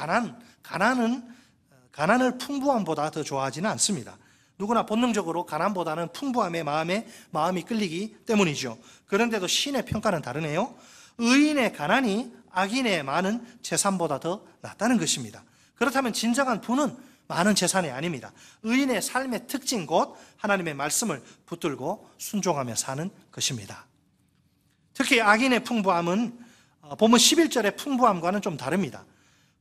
가난을 풍부함보다 더 좋아하지는 않습니다. 누구나 본능적으로 가난보다는 풍부함에 마음이 끌리기 때문이죠. 그런데도 시인의 평가는 다르네요. 의인의 가난이 악인의 많은 재산보다 더 낫다는 것입니다. 그렇다면 진정한 부는 많은 재산이 아닙니다. 의인의 삶의 특징 곧 하나님의 말씀을 붙들고 순종하며 사는 것입니다. 특히 악인의 풍부함은 본문 11절의 풍부함과는 좀 다릅니다.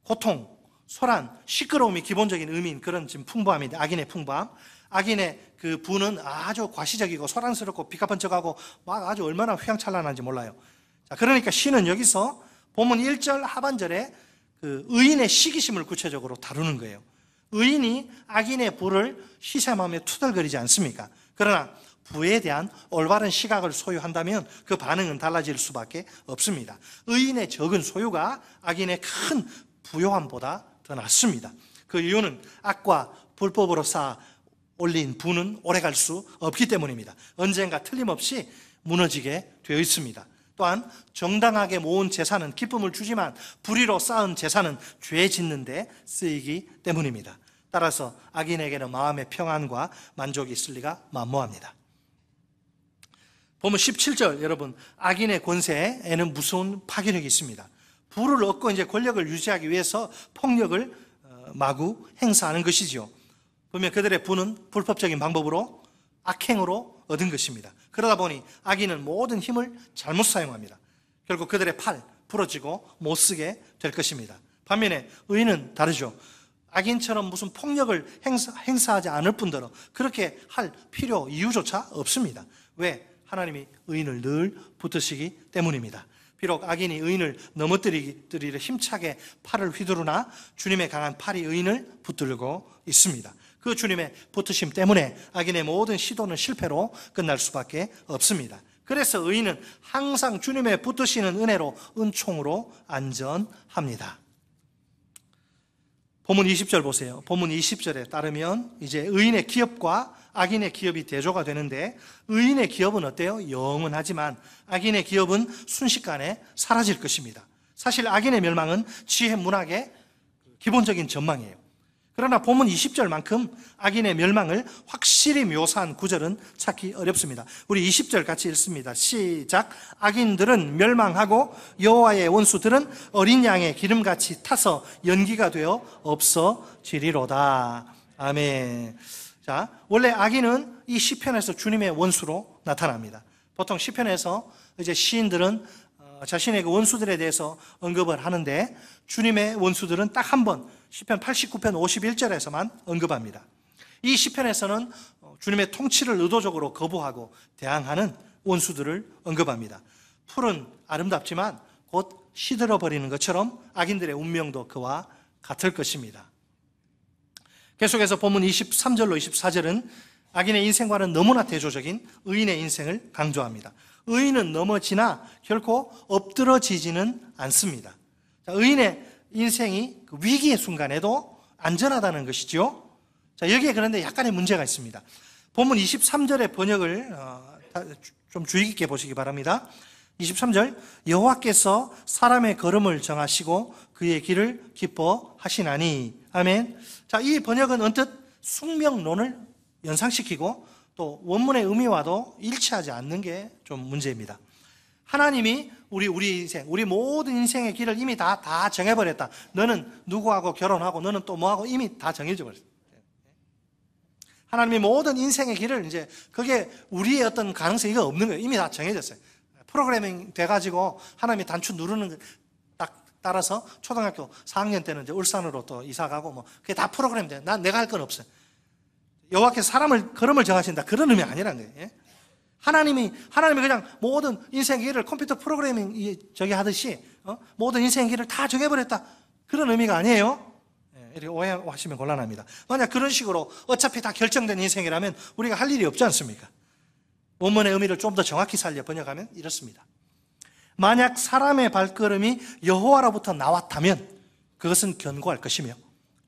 고통, 소란, 시끄러움이 기본적인 의미인 그런 지금 풍부함인데, 악인의 풍부함, 악인의 그 부는 아주 과시적이고 소란스럽고 비가번쩍하고 막 아주 얼마나 휘황찬란한지 몰라요. 자, 그러니까 시는 여기서 본문 1절 하반절에 그 의인의 시기심을 구체적으로 다루는 거예요. 의인이 악인의 부를 시샘하며 투덜거리지 않습니까? 그러나 부에 대한 올바른 시각을 소유한다면 그 반응은 달라질 수밖에 없습니다. 의인의 적은 소유가 악인의 큰 부요함보다 더 낫습니다. 그 이유는 악과 불법으로 쌓아 올린 부는 오래갈 수 없기 때문입니다. 언젠가 틀림없이 무너지게 되어 있습니다. 또한 정당하게 모은 재산은 기쁨을 주지만 불의로 쌓은 재산은 죄 짓는 데 쓰이기 때문입니다. 따라서 악인에게는 마음의 평안과 만족이 있을 리가 만무합니다. 보면 17절, 여러분, 악인의 권세에는 무서운 파괴력이 있습니다. 부를 얻고 이제 권력을 유지하기 위해서 폭력을 마구 행사하는 것이지요. 보면 그들의 부는 불법적인 방법으로 악행으로 얻은 것입니다. 그러다 보니 악인은 모든 힘을 잘못 사용합니다. 결국 그들의 팔 부러지고 못 쓰게 될 것입니다. 반면에 의인은 다르죠. 악인처럼 무슨 폭력을 행사하지 않을 뿐더러 그렇게 할 필요, 이유조차 없습니다. 왜? 하나님이 의인을 늘 붙드시기 때문입니다. 비록 악인이 의인을 넘어뜨리려 힘차게 팔을 휘두르나 주님의 강한 팔이 의인을 붙들고 있습니다. 그 주님의 붙으심 때문에 악인의 모든 시도는 실패로 끝날 수밖에 없습니다. 그래서 의인은 항상 주님의 붙드시는 은혜로, 은총으로 안전합니다. 본문 20절 보세요. 본문 20절에 따르면 이제 의인의 기업과 악인의 기업이 대조가 되는데, 의인의 기업은 어때요? 영원하지만 악인의 기업은 순식간에 사라질 것입니다. 사실 악인의 멸망은 지혜 문학의 기본적인 전망이에요. 그러나 본문 20절만큼 악인의 멸망을 확실히 묘사한 구절은 찾기 어렵습니다. 우리 20절 같이 읽습니다. 시작. 악인들은 멸망하고 여호와의 원수들은 어린 양의 기름같이 타서 연기가 되어 없어지리로다. 아멘. 자, 원래 악인은 이 시편에서 주님의 원수로 나타납니다. 보통 시편에서 이제 시인들은 자신의 그 원수들에 대해서 언급을 하는데, 주님의 원수들은 딱 한 번 시편 89편 51절에서만 언급합니다. 이 시편에서는 주님의 통치를 의도적으로 거부하고 대항하는 원수들을 언급합니다. 풀은 아름답지만 곧 시들어버리는 것처럼 악인들의 운명도 그와 같을 것입니다. 계속해서 본문 23절로 24절은 악인의 인생과는 너무나 대조적인 의인의 인생을 강조합니다. 의인은 넘어지나 결코 엎드러지지는 않습니다. 자, 의인의 인생이 그 위기의 순간에도 안전하다는 것이죠. 자, 여기에 그런데 약간의 문제가 있습니다. 본문 23절의 번역을 좀 주의 깊게 보시기 바랍니다. 23절, 여호와께서 사람의 걸음을 정하시고 그의 길을 기뻐하시나니. 아멘. 자, 이 번역은 언뜻 숙명론을 연상시키고 또 원문의 의미와도 일치하지 않는 게 좀 문제입니다. 하나님이 우리 인생, 우리 모든 인생의 길을 이미 다 정해버렸다. 너는 누구하고 결혼하고 너는 또 뭐하고 이미 다 정해져 버렸어요. 하나님이 모든 인생의 길을 이제 그게 우리의 어떤 가능성이 없는 거예요. 이미 다 정해졌어요. 프로그래밍 돼가지고 하나님이 단추 누르는 거 딱 따라서 초등학교 4학년 때는 이제 울산으로 또 이사 가고 뭐 그게 다 프로그램 돼. 내가 할 건 없어요. 여호와께서 사람을 걸음을 정하신다. 그런 의미 아니란 거예요. 하나님이 그냥 모든 인생의 길을 컴퓨터 프로그래밍 하듯이 모든 인생의 길을 다 정해버렸다, 그런 의미가 아니에요. 이렇게 오해하시면 곤란합니다. 만약 그런 식으로 어차피 다 결정된 인생이라면 우리가 할 일이 없지 않습니까? 원문의 의미를 좀 더 정확히 살려 번역하면 이렇습니다. 만약 사람의 발걸음이 여호와로부터 나왔다면 그것은 견고할 것이며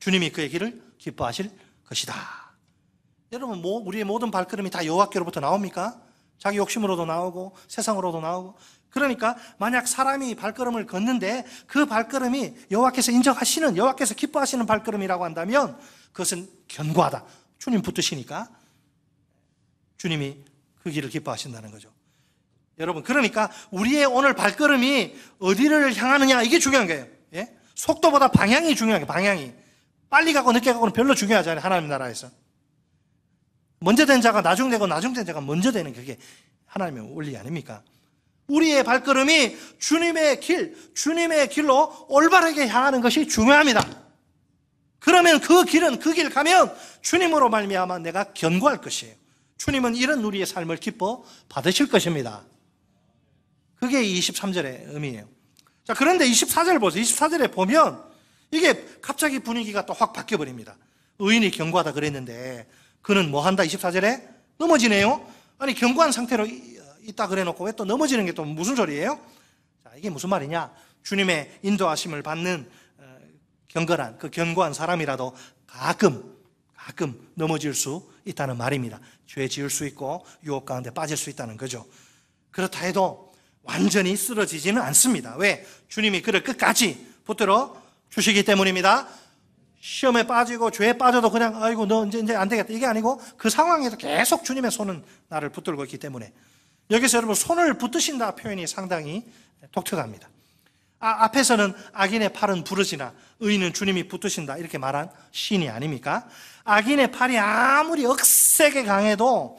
주님이 그의 길을 기뻐하실 것이다. 여러분, 우리의 모든 발걸음이 다 여호와께로부터 나옵니까? 자기 욕심으로도 나오고 세상으로도 나오고. 그러니까 만약 사람이 발걸음을 걷는데 그 발걸음이 여호와께서 인정하시는, 여호와께서 기뻐하시는 발걸음이라고 한다면 그것은 견고하다. 주님 붙드시니까 주님이 그 길을 기뻐하신다는 거죠. 여러분, 그러니까 우리의 오늘 발걸음이 어디를 향하느냐, 이게 중요한 거예요. 예? 속도보다 방향이 중요한 거예요. 방향이 빨리 가고 늦게 가고는 별로 중요하지 않아요. 하나님 나라에서 먼저 된 자가 나중되고 나중된 자가 먼저 되는, 그게 하나님의 원리 아닙니까? 우리의 발걸음이 주님의 길로 올바르게 향하는 것이 중요합니다. 그러면 그 길 가면 주님으로 말미암아 내가 견고할 것이에요. 주님은 이런 우리의 삶을 기뻐 받으실 것입니다. 그게 23절의 의미예요. 자, 그런데 24절 보세요. 24절에 보면 이게 갑자기 분위기가 또 확 바뀌어버립니다. 의인이 견고하다 그랬는데 그는 뭐 한다? 24절에 넘어지네요. 아니, 견고한 상태로 있다 그래 놓고 왜 또 넘어지는 게 또 무슨 소리예요? 자, 이게 무슨 말이냐? 주님의 인도하심을 받는 경건한, 그 견고한 사람이라도 가끔 넘어질 수 있다는 말입니다. 죄 지을 수 있고 유혹 가운데 빠질 수 있다는 거죠. 그렇다 해도 완전히 쓰러지지는 않습니다. 왜? 주님이 그를 끝까지 붙들어 주시기 때문입니다. 시험에 빠지고 죄에 빠져도 그냥 아이고 너 이제 안 되겠다, 이게 아니고 그 상황에서 계속 주님의 손은 나를 붙들고 있기 때문에, 여기서 여러분 손을 붙드신다 표현이 상당히 독특합니다. 앞에서는 악인의 팔은 부러지나 의인은 주님이 붙드신다 이렇게 말한 시인이 아닙니까? 악인의 팔이 아무리 억세게 강해도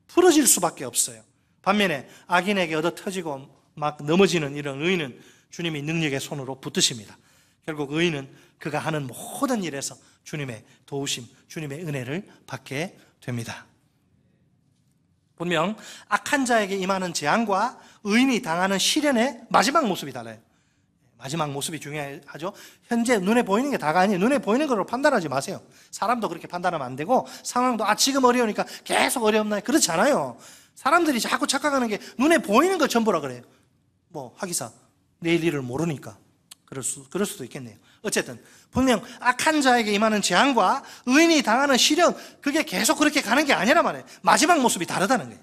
부러질 수밖에 없어요. 반면에 악인에게 얻어 터지고 막 넘어지는 이런 의인은 주님이 능력의 손으로 붙드십니다. 결국 의인은 그가 하는 모든 일에서 주님의 도우심, 주님의 은혜를 받게 됩니다. 분명 악한 자에게 임하는 재앙과 의인이 당하는 시련의 마지막 모습이 달라요. 마지막 모습이 중요하죠. 현재 눈에 보이는 게 다가 아니에요. 눈에 보이는 걸로 판단하지 마세요. 사람도 그렇게 판단하면 안 되고, 상황도 지금 어려우니까 계속 어렵나, 그렇지 않아요. 사람들이 자꾸 착각하는 게 눈에 보이는 거 전부라 그래요. 뭐 하기사 내일 일을 모르니까 그럴 수도 있겠네요. 어쨌든 분명 악한 자에게 임하는 재앙과 의인이 당하는 시련, 그게 계속 그렇게 가는 게 아니란 말이에요. 마지막 모습이 다르다는 거예요.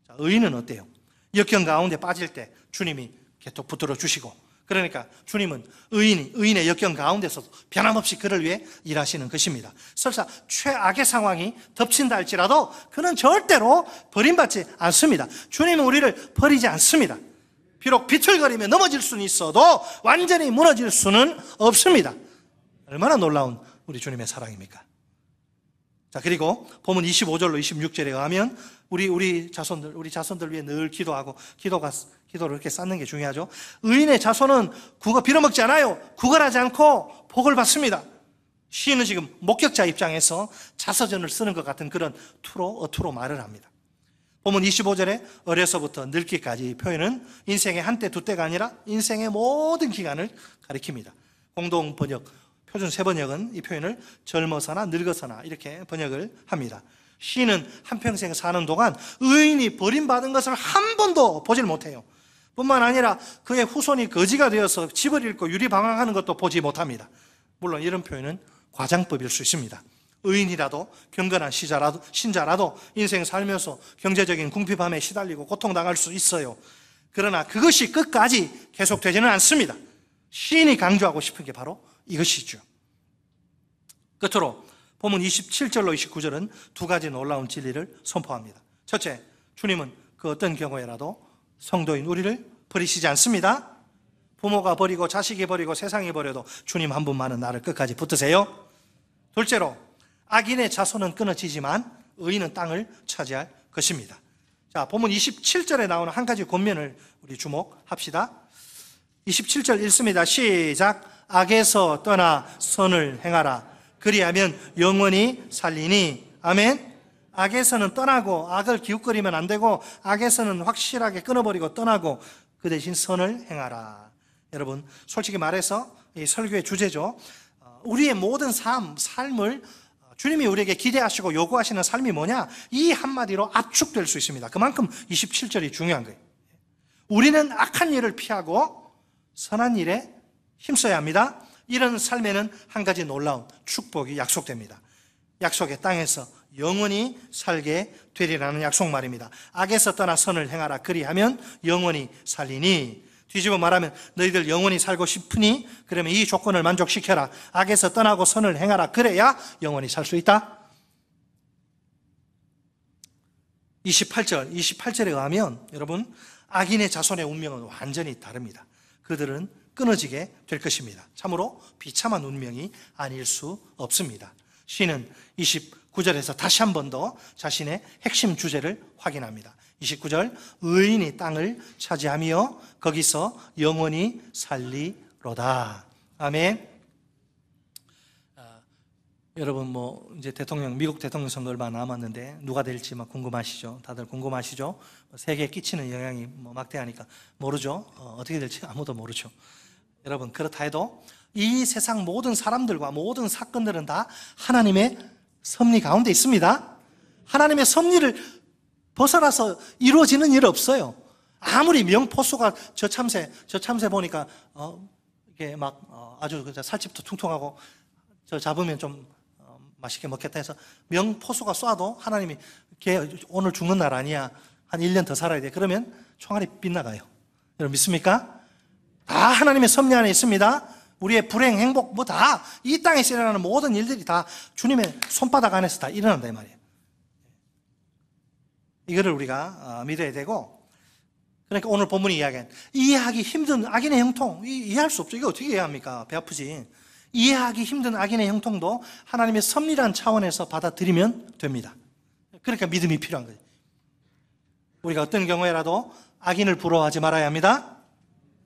자, 의인은 어때요? 역경 가운데 빠질 때 주님이 계속 붙들어 주시고, 그러니까 주님은 의인의 역경 가운데서도 변함없이 그를 위해 일하시는 것입니다. 설사 최악의 상황이 덮친다 할지라도 그는 절대로 버림받지 않습니다. 주님은 우리를 버리지 않습니다. 비록 비틀거리며 넘어질 수는 있어도 완전히 무너질 수는 없습니다. 얼마나 놀라운 우리 주님의 사랑입니까? 자, 그리고 본문 25절로 26절에 의하면 우리 자손들 위해 늘 기도하고 기도를 이렇게 쌓는 게 중요하죠. 의인의 자손은 빌어먹지 않아요. 구걸하지 않고 복을 받습니다. 시인은 지금 목격자 입장에서 자서전을 쓰는 것 같은 그런 어투로 말을 합니다. 본문 25절에 어려서부터 늙기까지 표현은 인생의 한때 두때가 아니라 인생의 모든 기간을 가리킵니다. 공동 번역, 표준 세 번역은 이 표현을 젊어서나 늙어서나 이렇게 번역을 합니다. 시인은 한평생 사는 동안 의인이 버림받은 것을 한 번도 보질 못해요. 뿐만 아니라 그의 후손이 거지가 되어서 집을 잃고 유리방황하는 것도 보지 못합니다. 물론 이런 표현은 과장법일 수 있습니다. 의인이라도 경건한 신자라도 인생 살면서 경제적인 궁핍함에 시달리고 고통당할 수 있어요. 그러나 그것이 끝까지 계속되지는 않습니다. 시인이 강조하고 싶은 게 바로 이것이죠. 끝으로 본문 27절로 29절은 두 가지 놀라운 진리를 선포합니다. 첫째, 주님은 그 어떤 경우에라도 성도인 우리를 버리시지 않습니다. 부모가 버리고 자식이 버리고 세상이 버려도 주님 한 분만은 나를 끝까지 붙드세요. 둘째로, 악인의 자손은 끊어지지만 의인은 땅을 차지할 것입니다. 자, 본문 27절에 나오는 한 가지 권면을 우리 주목합시다. 27절 읽습니다. 시작. 악에서 떠나 선을 행하라. 그리하면 영원히 살리니. 아멘. 악에서는 떠나고 악을 기웃거리면 안 되고 악에서는 확실하게 끊어버리고 떠나고 그 대신 선을 행하라. 여러분, 솔직히 말해서 이 설교의 주제죠. 우리의 모든 삶을 주님이 우리에게 기대하시고 요구하시는 삶이 뭐냐? 이 한마디로 압축될 수 있습니다. 그만큼 27절이 중요한 거예요. 우리는 악한 일을 피하고 선한 일에 힘써야 합니다. 이런 삶에는 한 가지 놀라운 축복이 약속됩니다. 약속의 땅에서 영원히 살게 되리라는 약속 말입니다. 악에서 떠나 선을 행하라. 그리하면 영원히 살리니. 뒤집어 말하면 너희들 영원히 살고 싶으니 그러면 이 조건을 만족시켜라. 악에서 떠나고 선을 행하라. 그래야 영원히 살 수 있다. 28절에 의하면 여러분, 악인의 자손의 운명은 완전히 다릅니다. 그들은 끊어지게 될 것입니다. 참으로 비참한 운명이 아닐 수 없습니다. 시는 29절에서 다시 한 번 더 자신의 핵심 주제를 확인합니다. 29절, 의인이 땅을 차지하며 거기서 영원히 살리로다. 아멘. 여러분 이제 미국 대통령 선거 얼마 남았는데 누가 될지 궁금하시죠? 다들 궁금하시죠? 세계에 끼치는 영향이 막대하니까 모르죠? 어떻게 될지 아무도 모르죠. 여러분, 그렇다 해도 이 세상 모든 사람들과 모든 사건들은 다 하나님의 섭리 가운데 있습니다. 하나님의 섭리를 벗어나서 이루어지는 일 없어요. 아무리 명포수가 저 참새 보니까 이게 아주 살집도 퉁퉁하고 저 잡으면 좀 맛있게 먹겠다 해서 명포수가 쏴도 하나님이 걔 오늘 죽는 날 아니야, 한 1년 더 살아야 돼, 그러면 총알이 빗나가요. 여러분 믿습니까? 다 하나님의 섭리 안에 있습니다. 우리의 불행, 행복 다 이 땅에서 일어나는 모든 일들이 다 주님의 손바닥 안에서 다 일어난다 이 말이에요. 이거를 우리가 믿어야 되고, 그러니까 오늘 본문이 이야기한 이해하기 힘든 악인의 형통, 이해할 수 없죠. 이거 어떻게 이해합니까? 배 아프지. 이해하기 힘든 악인의 형통도 하나님의 섭리란 차원에서 받아들이면 됩니다. 그러니까 믿음이 필요한 거예요. 우리가 어떤 경우에라도 악인을 부러워하지 말아야 합니다.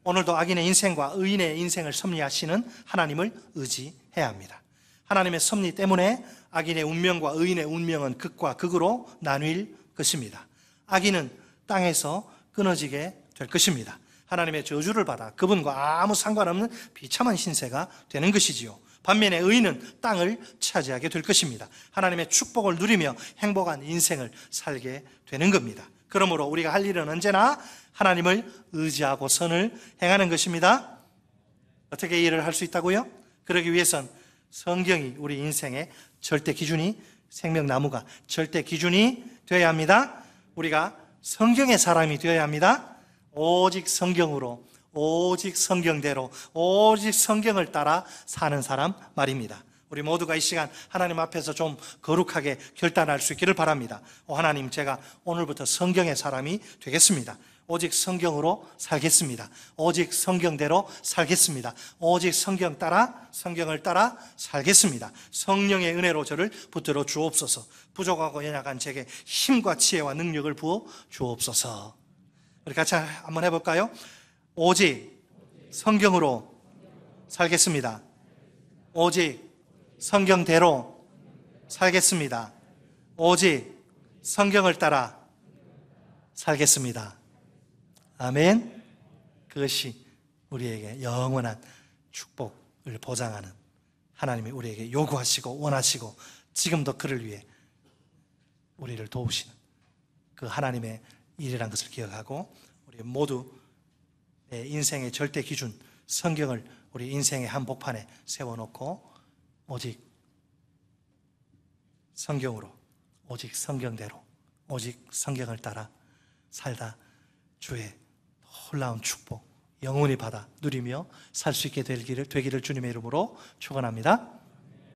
오늘도 악인의 인생과 의인의 인생을 섭리하시는 하나님을 의지해야 합니다. 하나님의 섭리 때문에 악인의 운명과 의인의 운명은 극과 극으로 나뉠 것입니다. 악인은 땅에서 끊어지게 될 것입니다. 하나님의 저주를 받아 그분과 아무 상관없는 비참한 신세가 되는 것이지요. 반면에 의인은 땅을 차지하게 될 것입니다. 하나님의 축복을 누리며 행복한 인생을 살게 되는 겁니다. 그러므로 우리가 할 일은 언제나 하나님을 의지하고 선을 행하는 것입니다. 어떻게 이 일을 할 수 있다고요? 그러기 위해선 성경이 우리 인생의 절대 기준이, 생명나무가 절대 기준이 되어야 합니다. 우리가 성경의 사람이 되어야 합니다. 오직 성경으로, 오직 성경대로, 오직 성경을 따라 사는 사람 말입니다. 우리 모두가 이 시간 하나님 앞에서 좀 거룩하게 결단할 수 있기를 바랍니다. 하나님, 제가 오늘부터 성경의 사람이 되겠습니다. 오직 성경으로 살겠습니다. 오직 성경대로 살겠습니다. 오직 성경을 따라 살겠습니다. 성령의 은혜로 저를 붙들어 주옵소서. 부족하고 연약한 제게 힘과 지혜와 능력을 부어 주옵소서. 우리 같이 한번 해볼까요? 오직 성경으로 살겠습니다. 오직 성경대로 살겠습니다. 오직 성경을 따라 살겠습니다. 아멘. 그것이 우리에게 영원한 축복을 보장하는 하나님이 우리에게 요구하시고 원하시고 지금도 그를 위해 우리를 도우시는 그 하나님의 일이라는 것을 기억하고, 우리 모두의 인생의 절대 기준 성경을 우리 인생의 한복판에 세워놓고 오직 성경으로, 오직 성경대로, 오직 성경을 따라 살다 주의 놀라운 축복 영원히 받아 누리며 살 수 있게 되기를 주님의 이름으로 축원합니다.